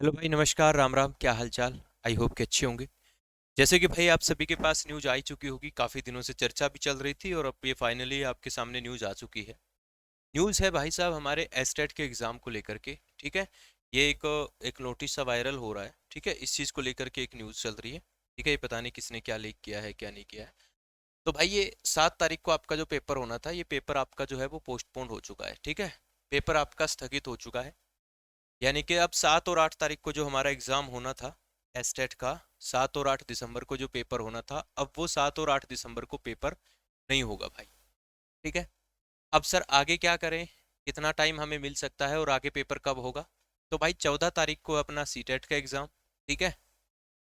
Hello भाई, नमस्कार। राम राम। क्या हाल चाल? आई होप कि अच्छे होंगे। जैसे कि भाई आप सभी के पास न्यूज़ आई चुकी होगी, काफ़ी दिनों से चर्चा भी चल रही थी और अब ये फाइनली आपके सामने न्यूज़ आ चुकी है। न्यूज़ है भाई साहब हमारे एस्टेट के एग्ज़ाम को लेकर के। ठीक है। ये एक एक नोटिस सा वायरल हो रहा है। ठीक है, इस चीज़ को लेकर के एक न्यूज़ चल रही है। ठीक है, ये पता नहीं किसने क्या लीक किया है क्या नहीं किया है। तो भाई ये 7 तारीख को आपका जो पेपर होना था, ये पेपर आपका जो है वो पोस्टपोन हो चुका है। ठीक है, पेपर आपका स्थगित हो चुका है। यानी कि अब 7 और 8 तारीख को जो हमारा एग्ज़ाम होना था एस्टेट का, 7 और 8 दिसंबर को जो पेपर होना था, अब वो 7 और 8 दिसंबर को पेपर नहीं होगा भाई। ठीक है। अब सर आगे क्या करें? कितना टाइम हमें मिल सकता है और आगे पेपर कब होगा? तो भाई 14 तारीख को अपना सीटेट का एग्ज़ाम। ठीक है।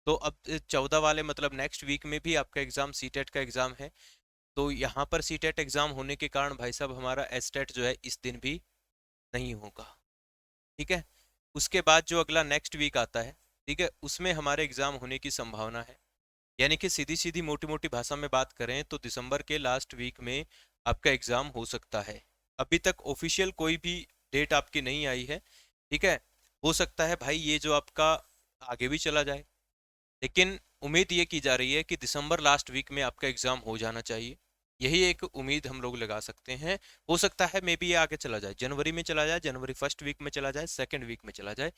तो अब 14 वाले मतलब नेक्स्ट वीक में भी आपका एग्ज़ाम सीटेट का एग्ज़ाम है। तो यहाँ पर सीटेट एग्ज़ाम होने के कारण भाई साहब हमारा एस्टेट जो है इस दिन भी नहीं होगा। ठीक है। उसके बाद जो अगला नेक्स्ट वीक आता है, ठीक है, उसमें हमारे एग्जाम होने की संभावना है। यानी कि सीधी सीधी मोटी मोटी भाषा में बात करें तो दिसंबर के लास्ट वीक में आपका एग्जाम हो सकता है। अभी तक ऑफिशियल कोई भी डेट आपकी नहीं आई है। ठीक है। हो सकता है भाई ये जो आपका आगे भी चला जाए, लेकिन उम्मीद ये की जा रही है कि दिसंबर लास्ट वीक में आपका एग्जाम हो जाना चाहिए। यही एक उम्मीद हम लोग लगा सकते हैं। हो सकता है मे बी ये आगे चला जाए, जनवरी में चला जाए, जनवरी फर्स्ट वीक में चला जाए, सेकंड वीक में चला जाए।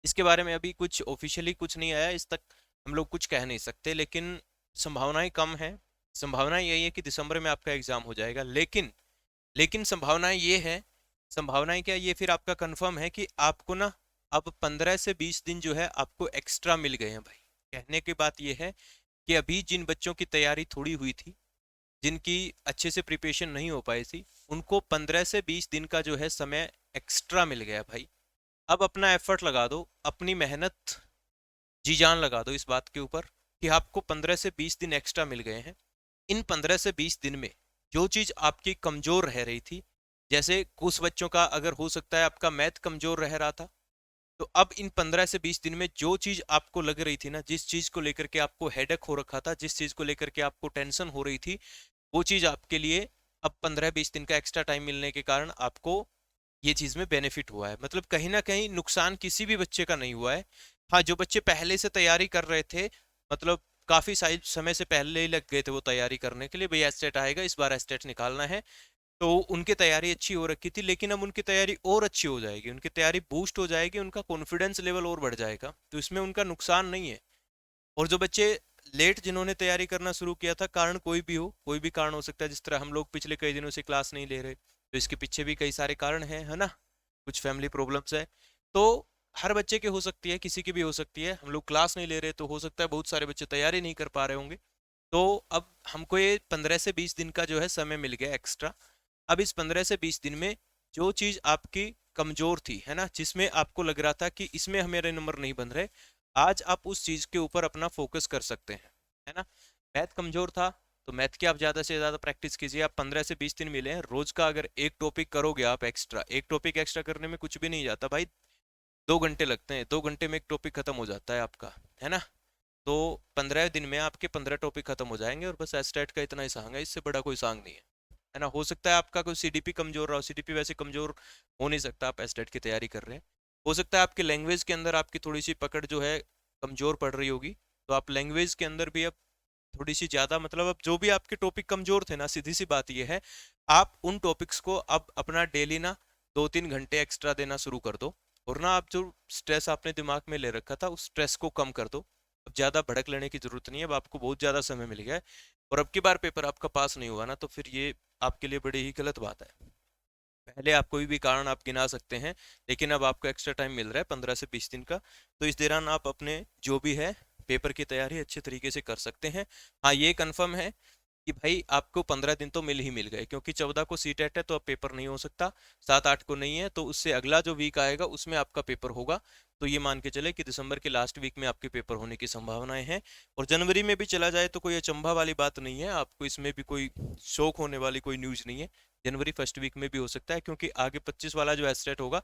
इसके बारे में अभी कुछ ऑफिशियली कुछ नहीं आया इस तक, हम लोग कुछ कह नहीं सकते, लेकिन संभावनाएं कम है। संभावना यही है कि दिसंबर में आपका एग्जाम हो जाएगा, लेकिन लेकिन संभावनाएं ये है। संभावनाएं क्या, ये फिर आपका कंफर्म है कि आपको ना अब 15 से 20 दिन जो है आपको एक्स्ट्रा मिल गए हैं भाई। कहने की बात ये है कि अभी जिन बच्चों की तैयारी थोड़ी हुई थी, जिनकी अच्छे से प्रिपरेशन नहीं हो पाई थी, उनको 15 से 20 दिन का जो है समय एक्स्ट्रा मिल गया भाई। अब अपना एफर्ट लगा दो, अपनी मेहनत जी जान लगा दो इस बात के ऊपर कि आपको 15 से 20 दिन एक्स्ट्रा मिल गए हैं। इन 15 से 20 दिन में जो चीज़ आपकी कमज़ोर रह रही थी, जैसे कुछ बच्चों का अगर हो सकता है आपका मैथ कमज़ोर रह रहा था, तो अब इन 15 से 20 दिन में जो चीज़ आपको लग रही थी ना, जिस चीज़ को लेकर के आपको हेडेक हो रखा था, जिस चीज़ को लेकर के आपको टेंशन हो रही थी, वो चीज़ आपके लिए अब 15 20 दिन का एक्स्ट्रा टाइम मिलने के कारण आपको ये चीज़ में बेनिफिट हुआ है। मतलब कहीं ना कहीं नुकसान किसी भी बच्चे का नहीं हुआ है। हाँ, जो बच्चे पहले से तैयारी कर रहे थे, मतलब काफ़ी समय से पहले ही लग गए थे वो तैयारी करने के लिए, भाई एस्टेट आएगा इस बार, एस्टेट निकालना है, तो उनकी तैयारी अच्छी हो रखी थी। लेकिन अब उनकी तैयारी और अच्छी हो जाएगी, उनकी तैयारी बूस्ट हो जाएगी, उनका कॉन्फिडेंस लेवल और बढ़ जाएगा, तो इसमें उनका नुकसान नहीं है। और जो बच्चे लेट जिन्होंने तैयारी करना शुरू किया था, कारण कोई भी हो, कोई भी कारण हो सकता है, जिस तरह हम लोग पिछले कई दिनों से क्लास नहीं ले रहे, तो इसके पीछे भी कई सारे कारण हैं, है ना। कुछ फैमिली प्रॉब्लम्स है, तो हर बच्चे की हो सकती है, किसी की भी हो सकती है। हम लोग क्लास नहीं ले रहे तो हो सकता है बहुत सारे बच्चे तैयारी नहीं कर पा रहे होंगे। तो अब हमको ये 15 से 20 दिन का जो है समय मिल गया एक्स्ट्रा। अब इस 15 से 20 दिन में जो चीज़ आपकी कमजोर थी, है ना, जिसमें आपको लग रहा था कि इसमें हमारे नंबर नहीं बन रहे, आज आप उस चीज़ के ऊपर अपना फोकस कर सकते हैं, है ना। मैथ कमजोर था, तो मैथ की आप ज़्यादा से ज़्यादा प्रैक्टिस कीजिए। आप 15 से 20 दिन मिले हैं, रोज़ का अगर एक टॉपिक करोगे आप एक्स्ट्रा, एक टॉपिक एक्स्ट्रा करने में कुछ भी नहीं जाता भाई। 2 घंटे लगते हैं, 2 घंटे में एक टॉपिक खत्म हो जाता है आपका, है ना। तो 15 दिन में आपके 15 टॉपिक खत्म हो जाएंगे और बस एस्टेट का इतना ही सांग है, इससे बड़ा कोई सांग नहीं है ना। हो सकता है आपका कोई सीडीपी कमजोर रहा हो, सीडीपी वैसे कमजोर हो नहीं सकता, आप एस्टेट की तैयारी कर रहे हैं। हो सकता है आपकी लैंग्वेज के अंदर आपकी थोड़ी सी पकड़ जो है कमजोर पड़ रही होगी, तो आप लैंग्वेज के अंदर भी अब थोड़ी सी ज़्यादा, मतलब अब जो भी आपके टॉपिक कमजोर थे ना, सीधी सी बात ये है, आप उन टॉपिक्स को अब अपना डेली ना 2 3 घंटे एक्स्ट्रा देना शुरू कर दो। और ना आप जो स्ट्रेस आपने दिमाग में ले रखा था, उस स्ट्रेस को कम कर दो। अब ज़्यादा भड़क लेने की ज़रूरत नहीं है, अब आपको बहुत ज़्यादा समय मिल गया है। और अब की बार पेपर आपका पास नहीं हुआ ना, तो फिर ये आपके लिए बड़ी ही गलत बात है। पहले आप कोई भी कारण आप गिना सकते हैं, लेकिन अब आपको एक्स्ट्रा टाइम मिल रहा है 15 से 20 दिन का। तो इस दौरान आप अपने जो भी है पेपर की तैयारी अच्छे तरीके से कर सकते हैं। हाँ, ये कंफर्म है कि भाई आपको 15 दिन तो मिल ही मिल गए, क्योंकि 14 को सी टेट है तो अब पेपर नहीं हो सकता, 7 8 को नहीं है, तो उससे अगला जो वीक आएगा उसमें आपका पेपर होगा। तो ये मान के चले कि दिसंबर के लास्ट वीक में आपके पेपर होने की संभावनाएं हैं। और जनवरी में भी चला जाए तो कोई अचंभा वाली बात नहीं है, आपको इसमें भी कोई शौक होने वाली कोई न्यूज़ नहीं है। जनवरी फर्स्ट वीक में भी हो सकता है, क्योंकि आगे 25 वाला जो एस्टेट होगा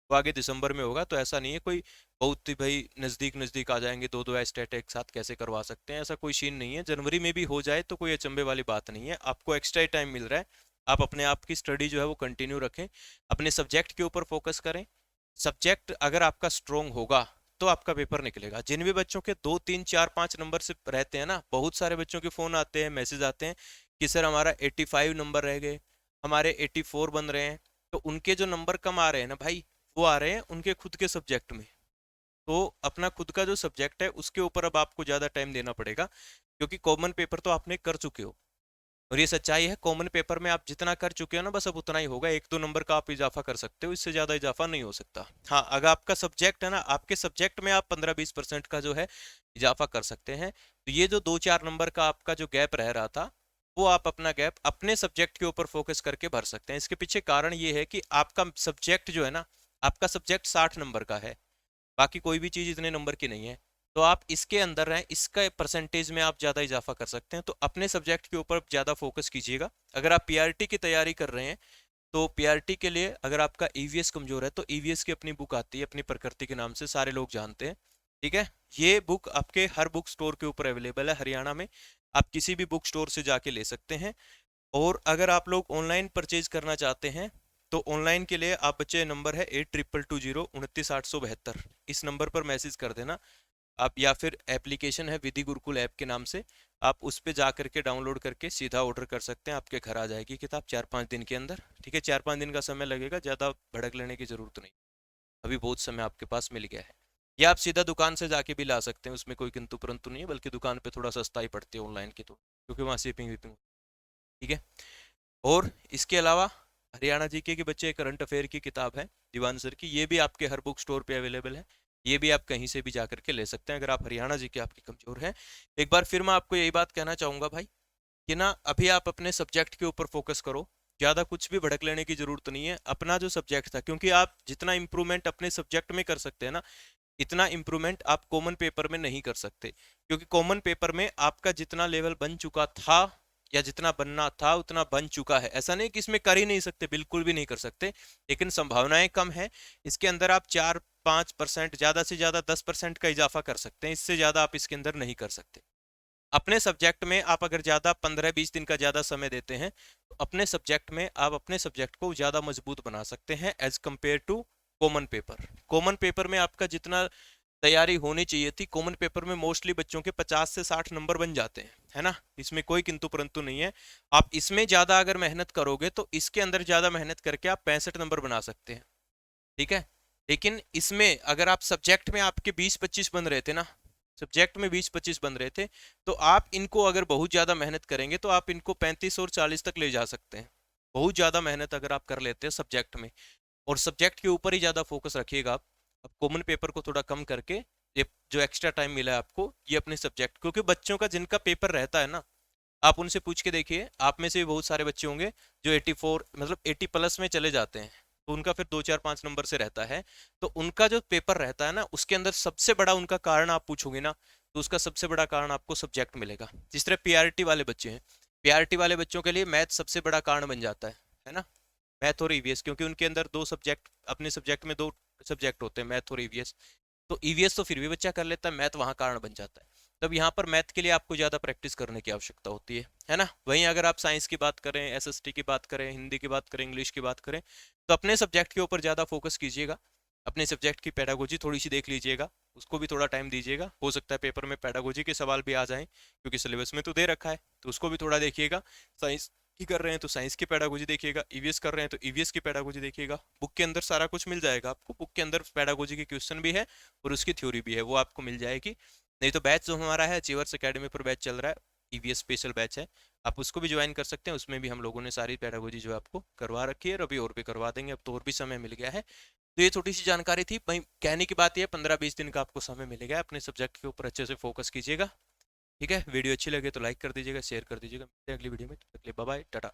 वो आगे दिसंबर में होगा, तो ऐसा नहीं है कोई बहुत ही भाई नज़दीक नज़दीक आ जाएंगे, दो दो एस्टेट एक साथ कैसे करवा सकते हैं, ऐसा कोई सीन नहीं है। जनवरी में भी हो जाए तो कोई अचंभे वाली बात नहीं है, आपको एक्स्ट्रा टाइम मिल रहा है। आप अपने आप की स्टडी जो है वो कंटिन्यू रखें, अपने सब्जेक्ट के ऊपर फोकस करें। सब्जेक्ट अगर आपका स्ट्रोंग होगा तो आपका पेपर निकलेगा। जिन भी बच्चों के 2 3 4 5 नंबर से रहते हैं ना, बहुत सारे बच्चों के फोन आते हैं, मैसेज आते हैं कि सर हमारा 85 नंबर रह गए, हमारे 84 बन रहे हैं। तो उनके जो नंबर कम आ रहे हैं ना भाई, वो आ रहे हैं उनके खुद के सब्जेक्ट में। तो अपना खुद का जो सब्जेक्ट है उसके ऊपर अब आपको ज़्यादा टाइम देना पड़ेगा, क्योंकि कॉमन पेपर तो आपने कर चुके हो। और ये सच्चाई है, कॉमन पेपर में आप जितना कर चुके हो ना, बस अब उतना ही होगा। 1-2 नंबर का आप इजाफा कर सकते हो, इससे ज़्यादा इजाफा नहीं हो सकता। हाँ, अगर आपका सब्जेक्ट है ना, आपके सब्जेक्ट में आप 15-20% का जो है इजाफा कर सकते हैं। तो ये जो 2-4 नंबर का आपका जो गैप रह रहा था, वो आप अपना गैप अपने सब्जेक्ट के ऊपर फोकस करके भर सकते हैं। इसके पीछे कारण ये है कि आपका सब्जेक्ट जो है ना, आपका सब्जेक्ट 60 नंबर का है, बाकी कोई भी चीज़ इतने नंबर की नहीं है। तो आप इसके अंदर रहें, इसका परसेंटेज में आप ज़्यादा इजाफा कर सकते हैं। तो अपने सब्जेक्ट के ऊपर ज़्यादा फोकस कीजिएगा। अगर आप पीआरटी की तैयारी कर रहे हैं, तो पीआरटी के लिए अगर आपका ईवीएस कमजोर है, तो ईवीएस की अपनी बुक आती है, अपनी प्रकृति के नाम से सारे लोग जानते हैं। ठीक है, ये बुक आपके हर बुक स्टोर के ऊपर अवेलेबल है हरियाणा में। आप किसी भी बुक स्टोर से जाके ले सकते हैं। और अगर आप लोग ऑनलाइन परचेज करना चाहते हैं, तो ऑनलाइन के लिए आप बच्चे नंबर है 8220 29 872, इस नंबर पर मैसेज कर देना आप, या फिर एप्लीकेशन है विधि गुरुकुल ऐप के नाम से, आप उस पर जा करके डाउनलोड करके सीधा ऑर्डर कर सकते हैं। आपके घर आ जाएगी किताब 4-5 दिन के अंदर। ठीक है, 4-5 दिन का समय लगेगा, ज़्यादा भड़क लेने की ज़रूरत नहीं, अभी बहुत समय आपके पास मिल गया है। या आप सीधा दुकान से जाके भी ला सकते हैं, उसमें कोई किंतु परंतु नहीं है, बल्कि दुकान पे थोड़ा सस्ता ही पड़ती है ऑनलाइन की, तो क्योंकि वहाँ शिपिंग विपिंग। ठीक है, और इसके अलावा हरियाणा जीके के बच्चे करंट अफेयर की किताब है दीवान सर की, ये भी आपके हर बुक स्टोर पे अवेलेबल है। ये भी आप कहीं से भी जा करके ले सकते हैं, अगर आप हरियाणा जीके आपकी कमजोर है। एक बार फिर मैं आपको यही बात कहना चाहूंगा भाई, कि ना अभी आप अपने सब्जेक्ट के ऊपर फोकस करो, ज़्यादा कुछ भी भड़क लेने की जरूरत नहीं है। अपना जो सब्जेक्ट था, क्योंकि आप जितना इंप्रूवमेंट अपने सब्जेक्ट में कर सकते हैं ना, इतना इंप्रूवमेंट आप कॉमन पेपर में नहीं कर सकते। क्योंकि कॉमन पेपर में आपका जितना लेवल बन चुका था, या जितना बनना था उतना बन चुका है। ऐसा नहीं कि इसमें कर ही नहीं सकते, बिल्कुल भी नहीं कर सकते, लेकिन संभावनाएं कम है। इसके अंदर आप 4-5%, ज़्यादा से ज़्यादा 10% का इजाफा कर सकते हैं, इससे ज़्यादा आप इसके अंदर नहीं कर सकते। अपने सब्जेक्ट में आप अगर ज़्यादा 15-20 दिन का ज़्यादा समय देते हैं, तो अपने सब्जेक्ट में आप अपने सब्जेक्ट को ज़्यादा मजबूत बना सकते हैं as compare to common paper. Common paper में आपका जितना तैयारी होनी चाहिए थी, कॉमन पेपर में मोस्टली बच्चों के 50 से 60 नंबर बन जाते हैं, है ना, इसमें कोई किंतु परंतु नहीं है। आप इसमें ज़्यादा अगर मेहनत करोगे, तो इसके अंदर ज़्यादा मेहनत करके आप 65 नंबर बना सकते हैं। ठीक है, लेकिन इसमें अगर आप सब्जेक्ट में आपके 20-25 बन रहे थे ना, सब्जेक्ट में 20-25 बन रहे थे, तो आप इनको अगर बहुत ज़्यादा मेहनत करेंगे, तो आप इनको 35 और 40 तक ले जा सकते हैं। बहुत ज़्यादा मेहनत अगर आप कर लेते हैं सब्जेक्ट में, और सब्जेक्ट के ऊपर ही ज़्यादा फोकस रखिएगा आप। अब कॉमन पेपर को थोड़ा कम करके, ये जो एक्स्ट्रा टाइम मिला है आपको, ये अपने सब्जेक्ट, क्योंकि बच्चों का जिनका पेपर रहता है ना, आप उनसे पूछ के देखिए, आप में से भी बहुत सारे बच्चे होंगे जो 84 मतलब 80 प्लस में चले जाते हैं, तो उनका फिर 2-4-5 नंबर से रहता है। तो उनका जो पेपर रहता है ना, उसके अंदर सबसे बड़ा उनका कारण आप पूछोगे ना, तो उसका सबसे बड़ा कारण आपको सब्जेक्ट मिलेगा। जिस तरह पीआरटी वाले बच्चे हैं, पीआरटी वाले बच्चों के लिए मैथ सबसे बड़ा कारण बन जाता है ना, मैथ और ईवीएस, क्योंकि उनके अंदर दो सब्जेक्ट, अपने सब्जेक्ट में दो सब्जेक्ट होते हैं, मैथ और ईवीएस। तो ईवीएस तो फिर भी बच्चा कर लेता है, मैथ वहाँ कारण बन जाता है। तब यहाँ पर मैथ के लिए आपको ज़्यादा प्रैक्टिस करने की आवश्यकता होती है ना। वहीं अगर आप साइंस की बात करें, एसएसटी की बात करें, हिंदी की बात करें, इंग्लिश की बात करें, तो अपने सब्जेक्ट के ऊपर ज़्यादा फोकस कीजिएगा। अपने सब्जेक्ट की पेडागोजी थोड़ी सी देख लीजिएगा, उसको भी थोड़ा टाइम दीजिएगा। हो सकता है पेपर में पेडागोजी के सवाल भी आ जाएं, क्योंकि सिलेबस में तो दे रखा है, तो उसको भी थोड़ा देखिएगा। साइंस की कर रहे हैं तो साइंस की पेडागोजी देखिएगा, ईवीएस कर रहे हैं तो ईवीएस की पेडागोजी देखिएगा। बुक के अंदर सारा कुछ मिल जाएगा आपको, बुक के अंदर पेडागोजी के क्वेश्चन भी है और उसकी थ्योरी भी है, वो आपको मिल जाएगी। नहीं तो बैच जो हमारा है अचीवर्स एकेडमी पर बैच चल रहा है, ईवीएस स्पेशल बैच है, आप उसको भी ज्वाइन कर सकते हैं। उसमें भी हम लोगों ने सारी पेडागोजी जो है आपको करवा रखी है, और अभी और भी करवा देंगे, अब तो और भी समय मिल गया है। तो ये छोटी सी जानकारी थी भाई, कहने की बात ये है 15-20 दिन का आपको समय मिलेगा, अपने सब्जेक्ट के ऊपर अच्छे से फोकस कीजिएगा। ठीक है, वीडियो अच्छी लगे तो लाइक कर दीजिएगा, शेयर कर दीजिएगा। मिलते हैं अगली वीडियो में, तब तक के लिए बाय बाय, टाटा।